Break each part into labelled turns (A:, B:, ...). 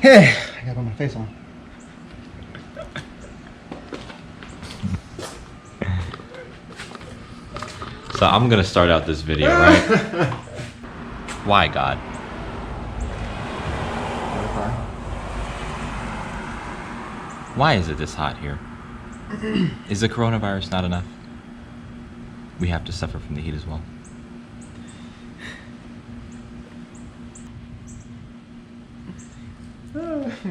A: Hey, I gotta put my face on.
B: So I'm gonna start out this video, right? Why, God? Why is it this hot here? Is the coronavirus not enough? We have to suffer from the heat as well.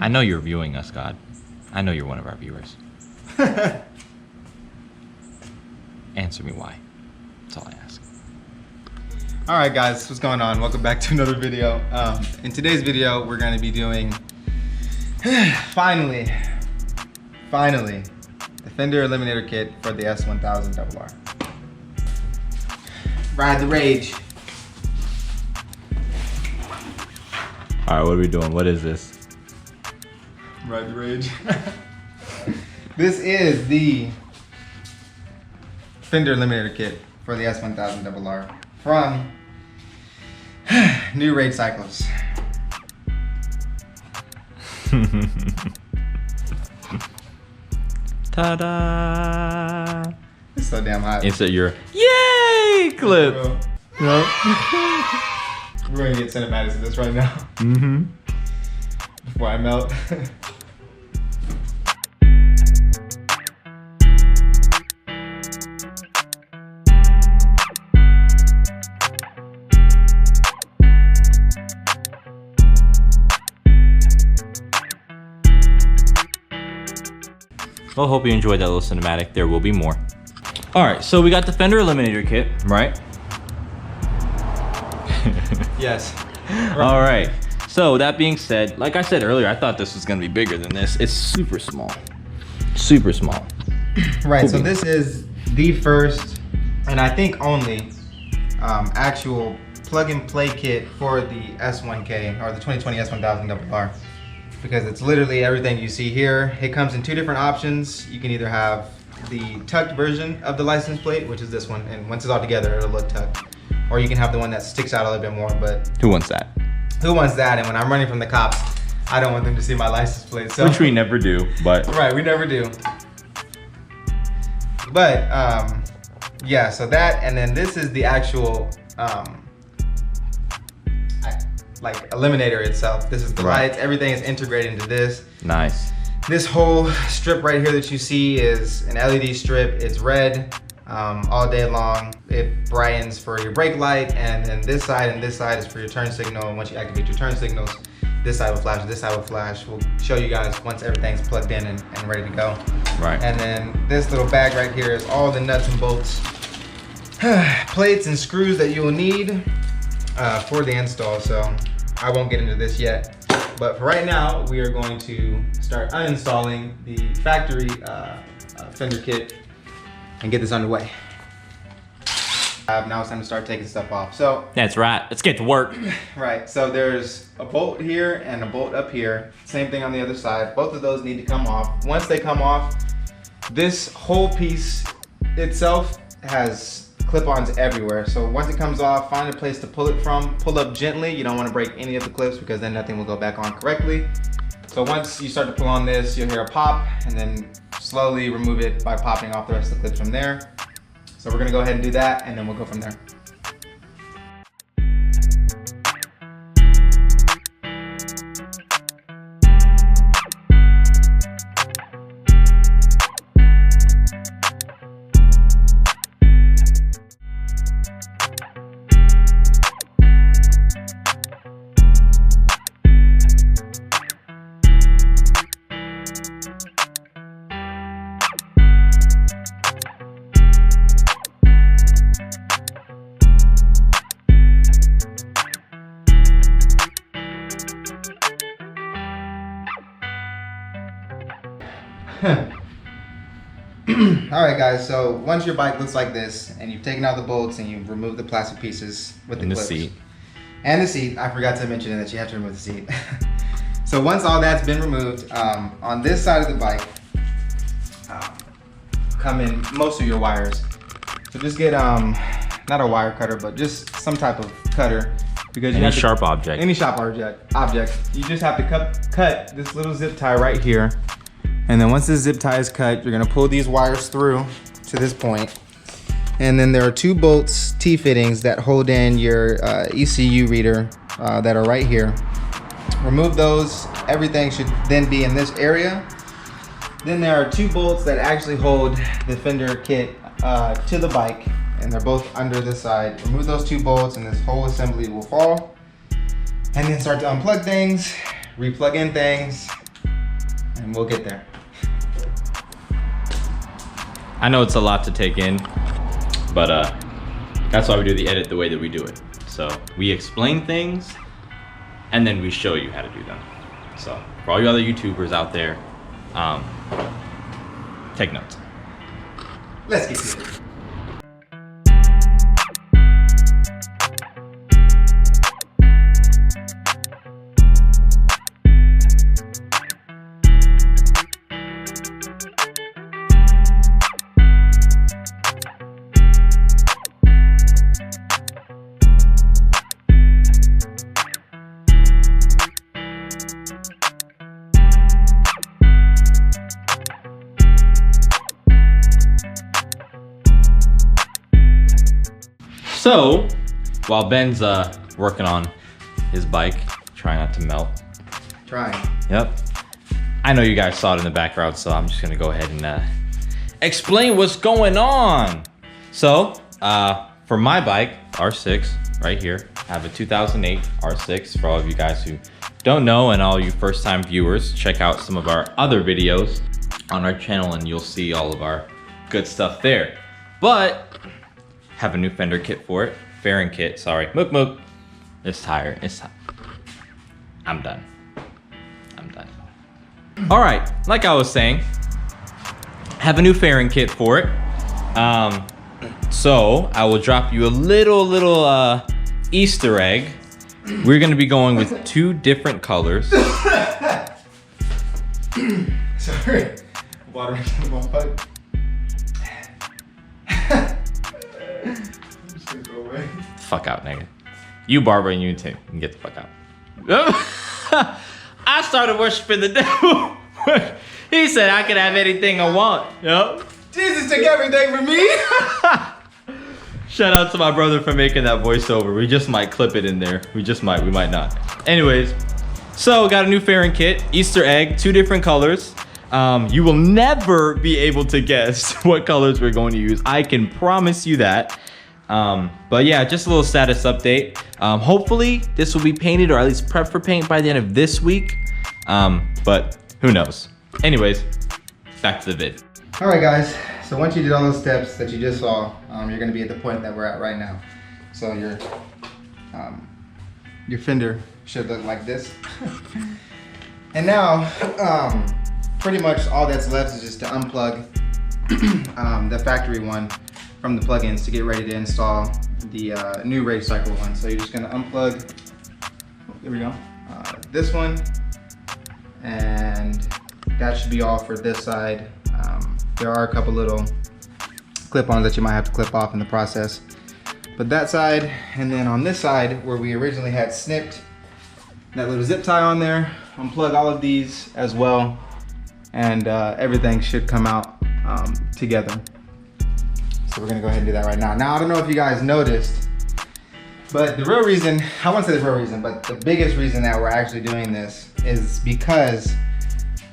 B: I know you're viewing us, God. I know you're one of our viewers. Answer me why. That's all I ask.
A: Alright guys, what's going on? Welcome back to another video. In today's video, we're going to be doing, finally, the Fender Eliminator kit for the S1000Rr. Ride the rage.
B: Alright, what are we doing? What is this?
A: Ride the rage. This is the Fender Eliminator kit for the S1000Rr from New Rage Cycles.
B: Ta-da!
A: It's so damn hot.
B: Insert your yay clip.
A: No. We're gonna get cinematics of this right now.
B: Mm-hmm.
A: Before I melt.
B: Well, hope you enjoyed that little cinematic. There will be more. All right, so we got the Fender Eliminator kit, right?
A: Yes.
B: All right. So that being said, like I said earlier, I thought this was gonna be bigger than this. It's super small. Super small.
A: Right,
B: Cool
A: so
B: beans.
A: this is the first, and I think only, actual plug and play kit for the S1K, or the 2020 S1000Rr. Because it's literally everything you see here. It comes in two different options. You can either have the tucked version of the license plate, which is this one, and once it's all together, it'll look tucked. Or you can have the one that sticks out a little bit more, but
B: Who wants that?
A: who wants that? And when I'm running from the cops, I don't want them to see my license plate. So.
B: Which we never do, but.
A: Right, we never do. But, yeah, so that, and then this is the actual, like, Eliminator itself. This is the
B: Right.
A: lights, everything is integrated into this.
B: Nice.
A: This whole strip right here that you see is an LED strip. It's red all day long. It brightens for your brake light, and then this side and this side is for your turn signal. And once you activate your turn signals, this side will flash, this side will flash. We'll show you guys once everything's plugged in and ready to go.
B: Right.
A: And then this little bag right here is all the nuts and bolts, plates and screws that you will need for the install. So I won't get into this yet. But for right now, we are going to start uninstalling the factory Fender kit and get this underway. Now it's time to start taking stuff off. So,
B: That's right. Let's get to work.
A: right, so there's a bolt here and a bolt up here. Same thing on the other side. Both of those need to come off. Once they come off, this whole piece itself has clip-ons everywhere. So once it comes off, find a place to pull it from. Pull up gently. You don't want to break any of the clips because then nothing will go back on correctly. So once you start to pull on this, you'll hear a pop, and then slowly remove it by popping off the rest of the clips from there. So we're gonna go ahead and do that, and then we'll go from there. Alright guys, so once your bike looks like this, and you've taken out the bolts and you've removed the plastic pieces with the clips.
B: Seat.
A: And the seat, I forgot to mention that you have to remove the seat. So once all that's been removed, on this side of the bike, come in most of your wires. So just get, not a wire cutter, but just some type of cutter, Because
B: any sharp object.
A: Any sharp object. You just have to cut this little zip tie right here. And then once this zip tie is cut, you're gonna pull these wires through to this point. And then there are 2 bolts, T-fittings, that hold in your ECU reader that are right here. Remove those. Everything should then be in this area. Then there are 2 bolts that actually hold the Fender kit to the bike, and they're both under this side. Remove those 2 bolts and this whole assembly will fall. And then start to unplug things, replug in things, and we'll get there.
B: I know it's a lot to take in, but that's why we do the edit the way that we do it. So we explain things, and then we show you how to do them. So for all you other YouTubers out there, take notes.
A: Let's get to it.
B: So, while Ben's working on his bike, trying not to melt.
A: Trying.
B: Yep. I know you guys saw it in the background, so I'm just gonna go ahead and explain what's going on. So, for my bike, R6, right here, I have a 2008 R6. For all of you guys who don't know, and all you first-time viewers, check out some of our other videos on our channel and you'll see all of our good stuff there. But have a new fender kit for it, fairing kit, sorry. Mook mook. It's tired, I'm done. All right, like I was saying, have a new fairing kit for it. So I will drop you a little Easter egg. We're gonna be going with 2 different colors.
A: Sorry, water in my pipe. I'm just gonna go away.
B: Fuck out, nigga. You Barbara and you too. You can get the fuck out. I started worshiping the devil. He said I could have anything I want. Yep.
A: Jesus took everything from me.
B: Shout out to my brother for making that voiceover. We just might clip it in there. We might not. Anyways, so got a new fairing kit, Easter egg, 2 different colors. You will never be able to guess what colors we're going to use. I can promise you that. But yeah, just a little status update. Hopefully this will be painted or at least prepped for paint by the end of this week. But who knows? Anyways, back to the vid.
A: All right, guys. So once you did all those steps that you just saw, you're gonna be at the point that we're at right now. So your fender should look like this. And now, pretty much all that's left is just to unplug the factory one from the plugins to get ready to install the new Rage Cycle one. So you're just gonna unplug, here we go, this one, and that should be all for this side. There are a couple little clip-ons that you might have to clip off in the process. But that side, and then on this side where we originally had snipped that little zip tie on there, unplug all of these as well, and everything should come out together. So we're gonna go ahead and do that right now. Now, I don't know if you guys noticed, but the real reason, I won't say the real reason, but the biggest reason that we're actually doing this is because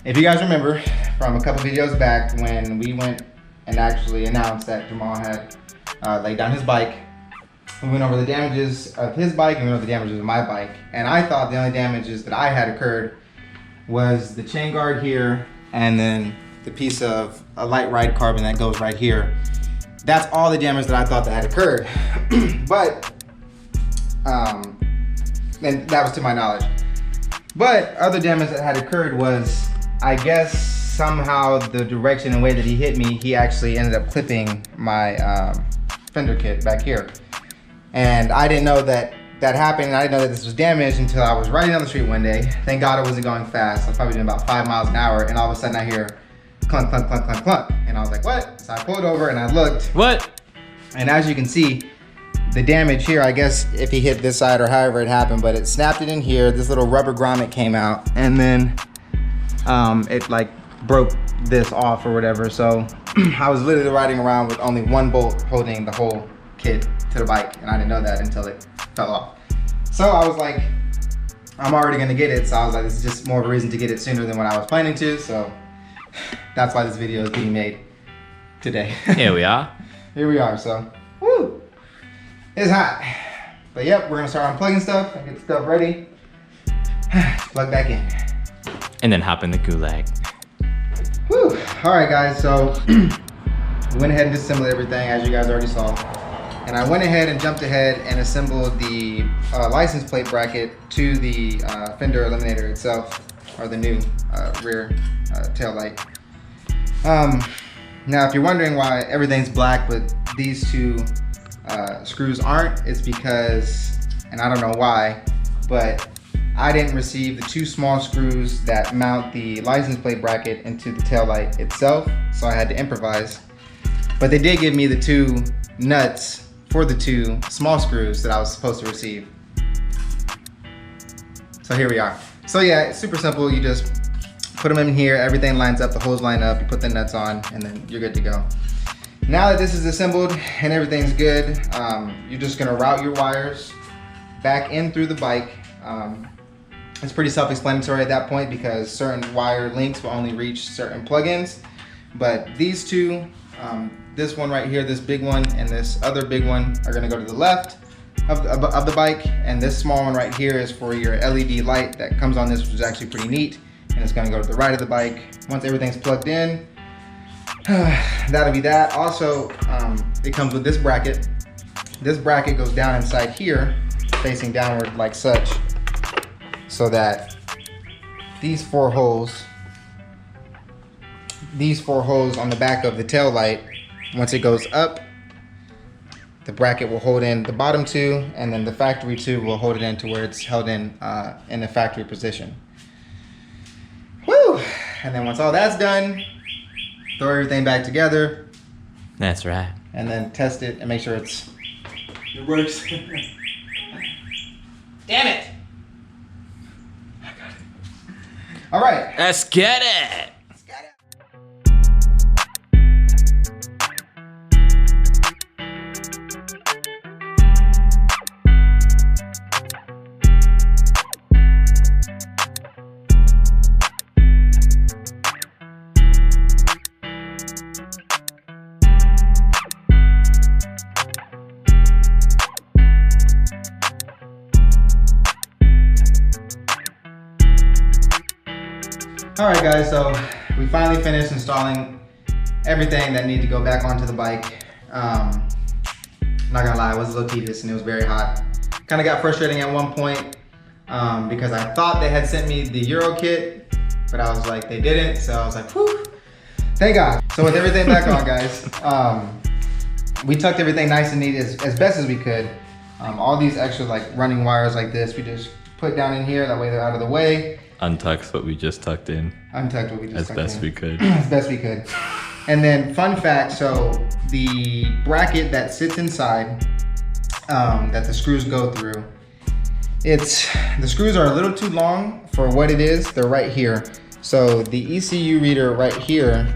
A: if you guys remember from a couple videos back when we went and actually announced that Jamal had laid down his bike, we went over the damages of his bike and we went over the damages of my bike. And I thought the only damages that I had occurred was the chain guard here and then the piece of a light ride carbon that goes right here. That's all the damage that I thought that had occurred. But, and that was to my knowledge. But other damage that had occurred was, I guess somehow the direction and way that he hit me, he actually ended up clipping my fender kit back here. And I didn't know that that happened, and I didn't know that this was damaged until I was riding down the street one day. Thank God I wasn't going fast. I was probably doing about 5 miles an hour, and all of a sudden I hear clunk, clunk, clunk, clunk, clunk. And I was like, what? So I pulled over and I looked.
B: What?
A: And as you can see, the damage here, I guess if he hit this side or however it happened, but it snapped it in here. This little rubber grommet came out, and then it like broke this off or whatever. So I was literally riding around with only one bolt holding the whole kit to the bike, and I didn't know that until it fell off. So I was like, I'm already gonna get it, so I was like, this is just more of a reason to get it sooner than what I was planning to. So that's why this video is being made today.
B: Here we are.
A: Here we are. So woo, it's hot, but yep, we're gonna start unplugging stuff and get stuff ready. Plug back in,
B: And then hop in the gulag.
A: woo. All right guys, so went ahead and assembled everything as you guys already saw. And I went ahead and jumped ahead and assembled the license plate bracket to the Fender Eliminator itself, or the new rear tail light. Now, if you're wondering why everything's black but these two screws aren't, it's because, and I don't know why, but I didn't receive the two small screws that mount the license plate bracket into the tail light itself, so I had to improvise. But they did give me the two nuts for the two small screws that I was supposed to receive. So here we are. So yeah, it's super simple. You just put them in here, everything lines up, the holes line up, you put the nuts on, and then you're good to go. Now that this is assembled and everything's good, you're just gonna route your wires back in through the bike. It's pretty self-explanatory at that point because certain wire links will only reach certain plugins. But these two, this one right here, this big one, and this other big one are gonna go to the left of the bike, and this small one right here is for your LED light that comes on this, which is actually pretty neat, and it's gonna go to the right of the bike. Once everything's plugged in, that'll be that. Also, it comes with this bracket. This bracket goes down inside here, facing downward like such, so that these four holes on the back of the tail light, once it goes up, the bracket will hold in the bottom two, and then the factory two will hold it in to where it's held in the factory position. Woo! And then once all that's done, throw everything back together.
B: That's right.
A: And then test it and make sure it works. Damn it! I got it. All right.
B: Let's get it.
A: All right guys, so we finally finished installing everything that needed to go back onto the bike. Not gonna lie, it was a little tedious and it was very hot. Kind of got frustrating at one point because I thought they had sent me the Euro kit, but I was like, they didn't, so I was like, whew, thank God. So with everything back on guys, we tucked everything nice and neat as best as we could. All these extra like running wires like this, we just put down in here, that way they're out of the way.
B: Untucked what we just tucked in.
A: Untucked what we just tucked in.
B: As best we could.
A: As best we could. And then fun fact, so the bracket that sits inside, that the screws go through, the screws are a little too long for what it is. They're right here. So the ECU reader right here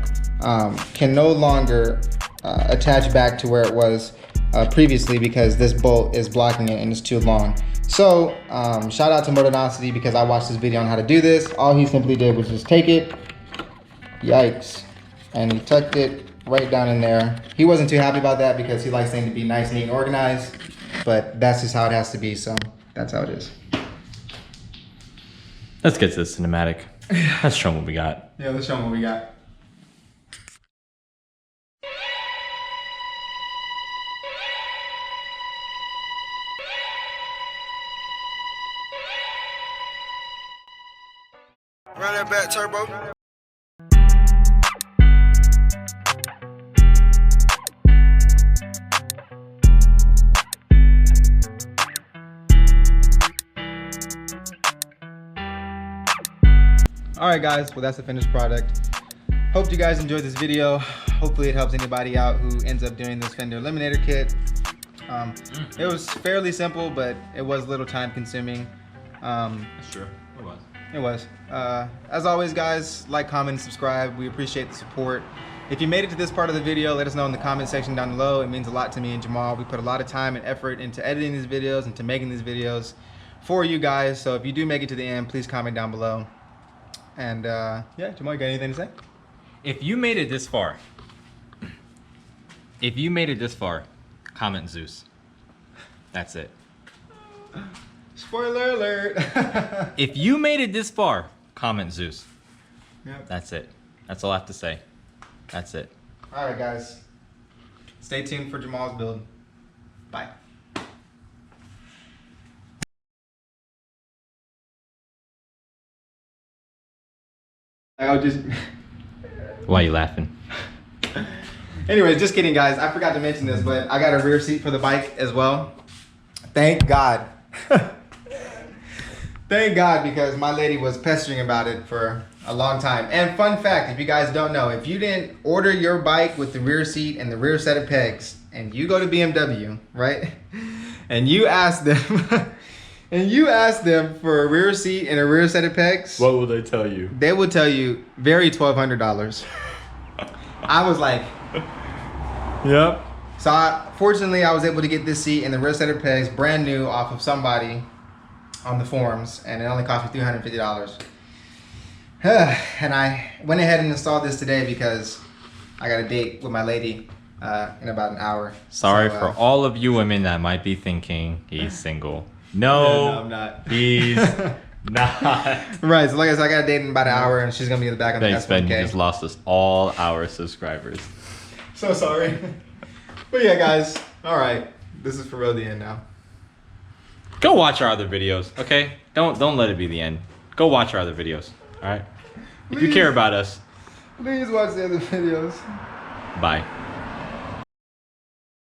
A: can no longer attach back to where it was previously because this bolt is blocking it and it's too long. So shout out to Motonosity because I watched this video on how to do this. All he simply did was just take it, yikes, and he tucked it right down in there. He wasn't too happy about that because he likes things to be nice, neat, and organized, but that's just how it has to be, so that's how it is.
B: Let's get to the cinematic. Let's show them what we got.
A: Yeah, let's show them what we got.
C: Run that back turbo.
A: All right guys, well that's the finished product. Hope you guys enjoyed this video. Hopefully it helps anybody out who ends up doing this Fender Eliminator kit. It was fairly simple, but it was a little time consuming.
B: That's true. It was.
A: It was. As always, guys, like, comment, and subscribe. We appreciate the support. If you made it to this part of the video, let us know in the comment section down below. It means a lot to me and Jamal. We put a lot of time and effort into editing these videos and to making these videos for you guys. So if you do make it to the end, please comment down below. And yeah, Jamal, you got anything to say?
B: If you made it this far, comment Zeus. That's it.
A: Spoiler alert.
B: If you made it this far, comment Zeus.
A: Yep.
B: That's it. That's all I have to say. That's it.
A: All right, guys. Stay tuned for Jamal's build. Bye. I'll just...
B: Why are you laughing?
A: Anyways, just kidding, guys. I forgot to mention this, but I got a rear seat for the bike as well. Thank God. Thank God, because my lady was pestering about it for a long time. And fun fact, if you guys don't know, if you didn't order your bike with the rear seat and the rear set of pegs, and you go to BMW, right? And you ask them, for a rear seat and a rear set of pegs.
B: What will they tell you?
A: They will tell you, very $1,200. I was like,
B: yep.
A: So fortunately, I was able to get this seat and the rear set of pegs brand new off of somebody on the forums, and it only cost me $350. And I went ahead and installed this today because I got a date with my lady in about an hour.
B: Sorry
A: So,
B: for all of you women that might be thinking he's single. No,
A: no, I'm not.
B: He's not.
A: Right, so like I said, I got a date in about an hour, and she's gonna be in the back on the
B: Thanks, Ben. You
A: S1K.
B: just lost us all our subscribers.
A: So sorry. But yeah, guys. All right, this is for real the end now.
B: Go watch our other videos, okay? Don't let it be the end. Go watch our other videos, all right? If you care about us,
A: Please watch the other videos.
B: bye.